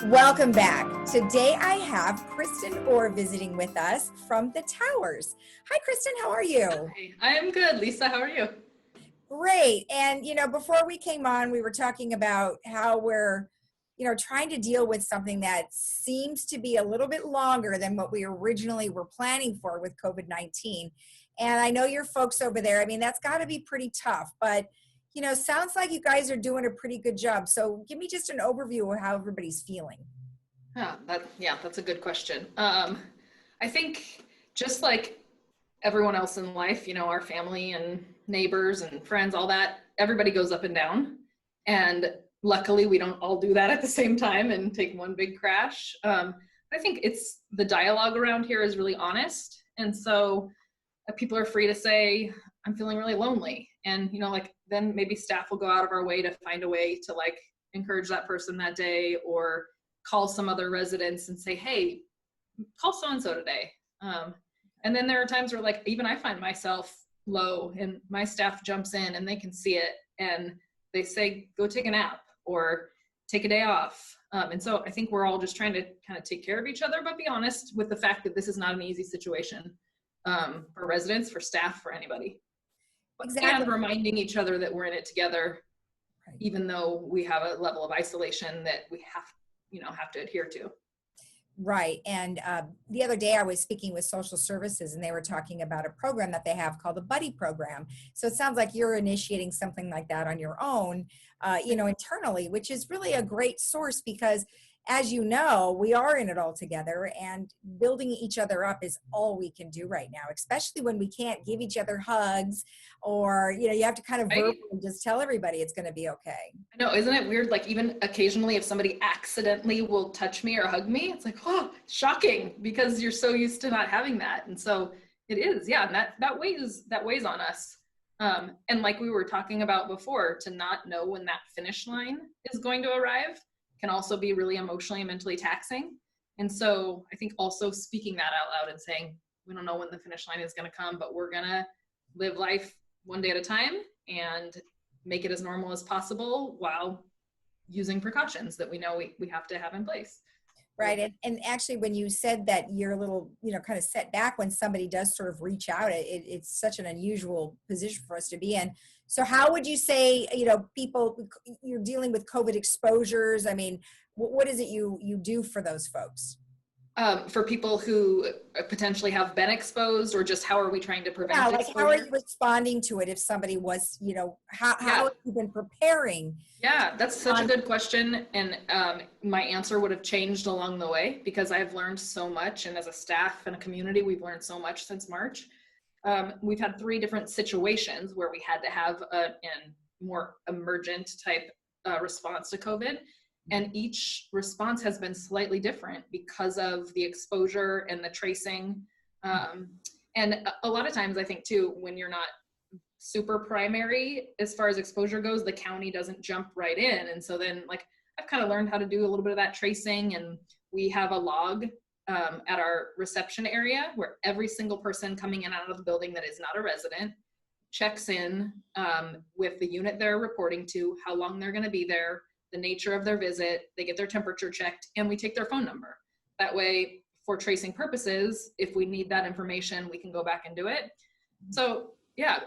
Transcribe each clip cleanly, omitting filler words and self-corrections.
Welcome back. Today I have Kristen Orr visiting with us from the Towers. Hi, Kristen. How are you? Hi, I am good. Lisa, how are you? Great. And, before we came on, we were talking about how we're, trying to deal with something that seems to be a little bit longer than what we originally were planning for with COVID-19. And I know your folks over there, that's got to be pretty tough, but sounds like you guys are doing a pretty good job. So give me just an overview of how everybody's feeling. That's a good question. I think just like everyone else in life, our family and neighbors and friends, all that, everybody goes up and down. And luckily we don't all do that at the same time and take one big crash. I think it's the dialogue around here is really honest. And so people are free to say, I'm feeling really lonely. And, then maybe staff will go out of our way to find a way to encourage that person that day, or call some other residents and say, hey, call so-and-so today. And then there are times where even I find myself low and my staff jumps in and they can see it and they say, go take a nap or take a day off. And so I think we're all just trying to kind of take care of each other, but be honest with the fact that this is not an easy situation for residents, for staff, for anybody. Exactly. And reminding each other that we're in it together, Right. Even though we have a level of isolation that we have to adhere to. Right. And the other day I was speaking with social services and they were talking about a program that they have called the Buddy Program. So it sounds like you're initiating something like that on your own, internally, which is really a great source because, as you know, we are in it all together, and building each other up is all we can do right now, especially when we can't give each other hugs, or, you have to kind of Right. verbally just tell everybody it's going to be okay. I know, isn't it weird? Even occasionally if somebody accidentally will touch me or hug me, it's oh, shocking, because you're so used to not having that. And so it is, yeah, and that weighs on us. And like we were talking about before, to not know when that finish line is going to arrive can also be really emotionally and mentally taxing. And so I think also speaking that out loud and saying, we don't know when the finish line is going to come, but we're going to live life one day at a time and make it as normal as possible while using precautions that we know we have to have in place. Right. And actually, when you said that you're a little, kind of set back when somebody does sort of reach out, it's such an unusual position for us to be in. So how would you say, people, you're dealing with COVID exposures? What is it you do for those folks? For people who potentially have been exposed, or just how are we trying to prevent exposure? How are you responding to it if somebody was, how have you been preparing? Yeah, that's such a good question. And my answer would have changed along the way, because I've learned so much. And as a staff and a community, we've learned so much since March. We've had 3 different situations where we had to have a more emergent type response to COVID. And each response has been slightly different because of the exposure and the tracing. And a lot of times I think too, when you're not super primary as far as exposure goes, the county doesn't jump right in. And so then I've kind of learned how to do a little bit of that tracing, and we have a log at our reception area where every single person coming in and out of the building that is not a resident checks in with the unit they're reporting to, how long they're going to be there, the nature of their visit, they get their temperature checked, and we take their phone number. That way, for tracing purposes, if we need that information, we can go back and do it. So yeah,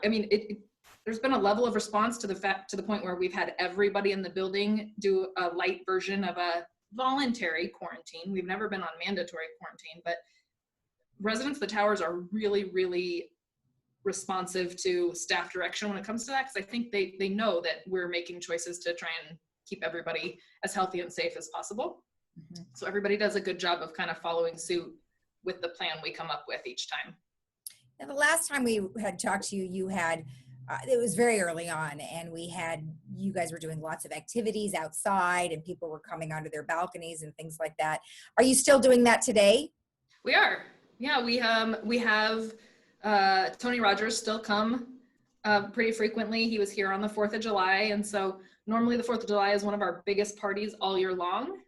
there's been a level of response to the point where we've had everybody in the building do a light version of a voluntary quarantine. We've never been on mandatory quarantine, but residents of the Towers are really, really responsive to staff direction when it comes to that, because I think they know that we're making choices to try and keep everybody as healthy and safe as possible. Mm-hmm. So everybody does a good job of kind of following suit with the plan we come up with each time. Now, the last time we had talked to you, you had, it was very early on, and you guys were doing lots of activities outside and people were coming onto their balconies and things like that. Are you still doing that today? We are. Yeah, we have Tony Rogers still come pretty frequently. He was here on the 4th of July. And so normally the 4th of July is one of our biggest parties all year long.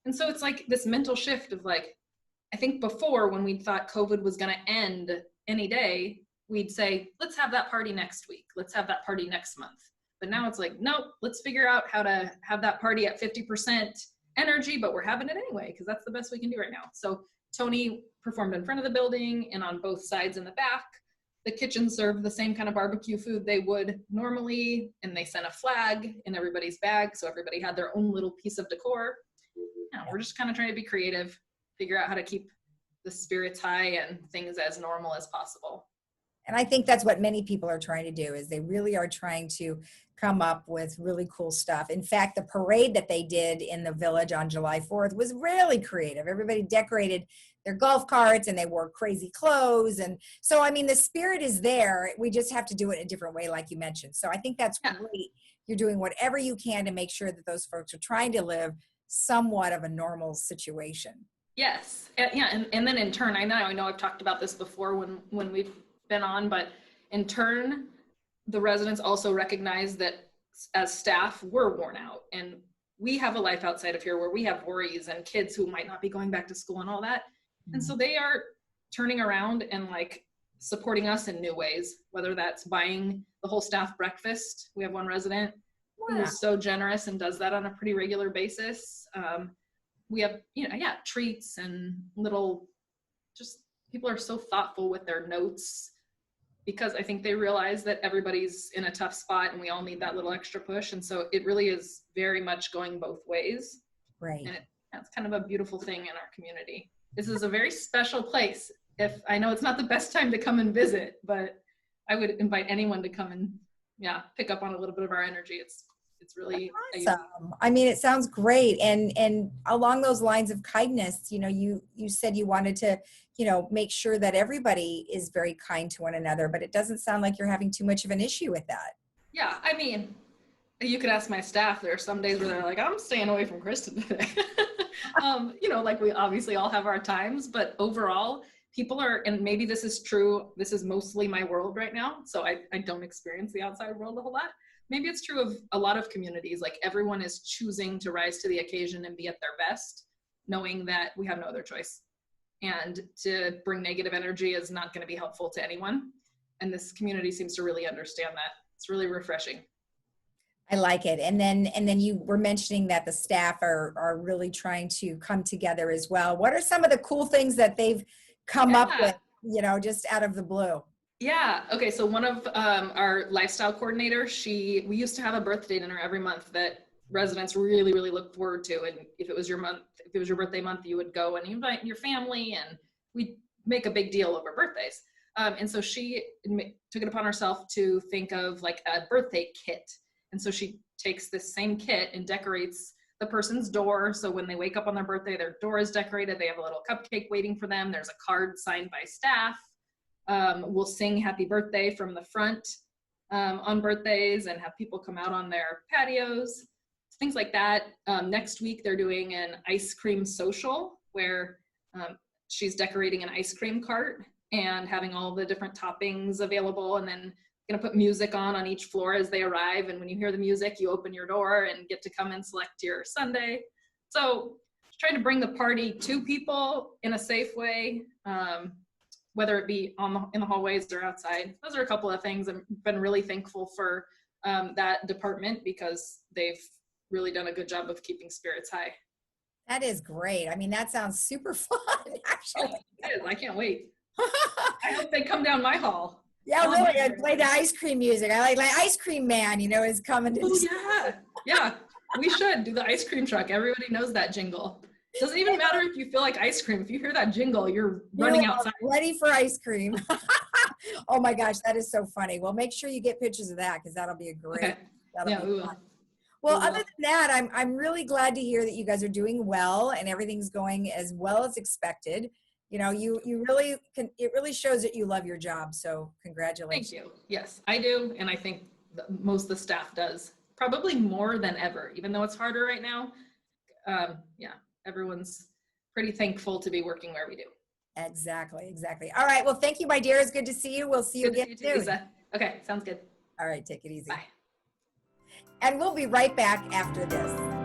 And so it's this mental shift of I think before, when we thought COVID was going to end any day, we'd say, let's have that party next week. Let's have that party next month. But now it's nope, let's figure out how to have that party at 50% energy, but we're having it anyway because that's the best we can do right now. So Tony performed in front of the building and on both sides in the back. The kitchen served the same kind of barbecue food they would normally, and they sent a flag in everybody's bag, so everybody had their own little piece of decor. Yeah, we're just kind of trying to be creative, figure out how to keep the spirits high and things as normal as possible. And I think that's what many people are trying to do, is they really are trying to come up with really cool stuff. In fact, the parade that they did in the village on July 4th was really creative. Everybody decorated their golf carts and they wore crazy clothes. And so, I mean, the spirit is there. We just have to do it in a different way, like you mentioned. So I think that's great. You're doing whatever you can to make sure that those folks are trying to live somewhat of a normal situation. Yes. Yeah. And then in turn, I know I've talked about this before when we've been on, but in turn, the residents also recognize that as staff, we're worn out and we have a life outside of here where we have worries and kids who might not be going back to school and all that. And so they are turning around and like supporting us in new ways, whether that's buying the whole staff breakfast. We have one resident who is so generous and does that on a pretty regular basis. We have, treats and little, just people are so thoughtful with their notes because I think they realize that everybody's in a tough spot and we all need that little extra push. And so it really is very much going both ways. Right. And that's kind of a beautiful thing in our community. This is a very special place. If I know it's not the best time to come and visit, but I would invite anyone to come and pick up on a little bit of our energy. It's really awesome. I mean, it sounds great. And along those lines of kindness, you said you wanted to, make sure that everybody is very kind to one another, but it doesn't sound like you're having too much of an issue with that. Yeah. I mean, you could ask my staff. There are some days where they're like, I'm staying away from Kristen today. Like we obviously all have our times, but overall people are, and maybe this is true. This is mostly my world right now. So I don't experience the outside world a whole lot. Maybe it's true of a lot of communities, like everyone is choosing to rise to the occasion and be at their best, knowing that we have no other choice. And to bring negative energy is not going to be helpful to anyone. And this community seems to really understand that. It's really refreshing. I like it. And then you were mentioning that the staff are really trying to come together as well. What are some of the cool things that they've come up with, just out of the blue? Yeah. Okay. So one of our lifestyle coordinators, we used to have a birthday dinner every month that residents really, really look forward to. And if it was your birthday month, you would go and invite your family and we'd make a big deal over birthdays. And so she took it upon herself to think of like a birthday kit. And so she takes this same kit and decorates the person's door. So when they wake up on their birthday, their door is decorated. They have a little cupcake waiting for them. There's a card signed by staff. We'll sing happy birthday from the front on birthdays and have people come out on their patios, things like that. Next week, they're doing an ice cream social where she's decorating an ice cream cart and having all the different toppings available, and then going to put music on each floor as they arrive. And when you hear the music, you open your door and get to come and select your sundae. So trying to bring the party to people in a safe way, whether it be in the hallways or outside. Those are a couple of things. I've been really thankful for that department because they've really done a good job of keeping spirits high. That is great. I mean, that sounds super fun, actually. It is. I can't wait. I hope they come down my hall. Yeah, really. I'd play the ice cream music. I like Ice Cream Man, is coming to. Oh, yeah. Yeah. We should do the ice cream truck. Everybody knows that jingle. Doesn't even matter if you feel like ice cream. If you hear that jingle, you're running outside. Ready for ice cream. Oh my gosh, that is so funny. Well, make sure you get pictures of that because that'll be a great. Okay. That'll be fun. Well, other than that, I'm really glad to hear that you guys are doing well and everything's going as well as expected. You really can. It really shows that you love your job. So congratulations. Thank you. Yes, I do, and I think most of the staff does. Probably more than ever, even though it's harder right now. Everyone's pretty thankful to be working where we do. Exactly. All right. Well, thank you, my dear. It's good to see you. We'll see you again soon. Lisa. Okay, sounds good. All right. Take it easy. Bye. And we'll be right back after this.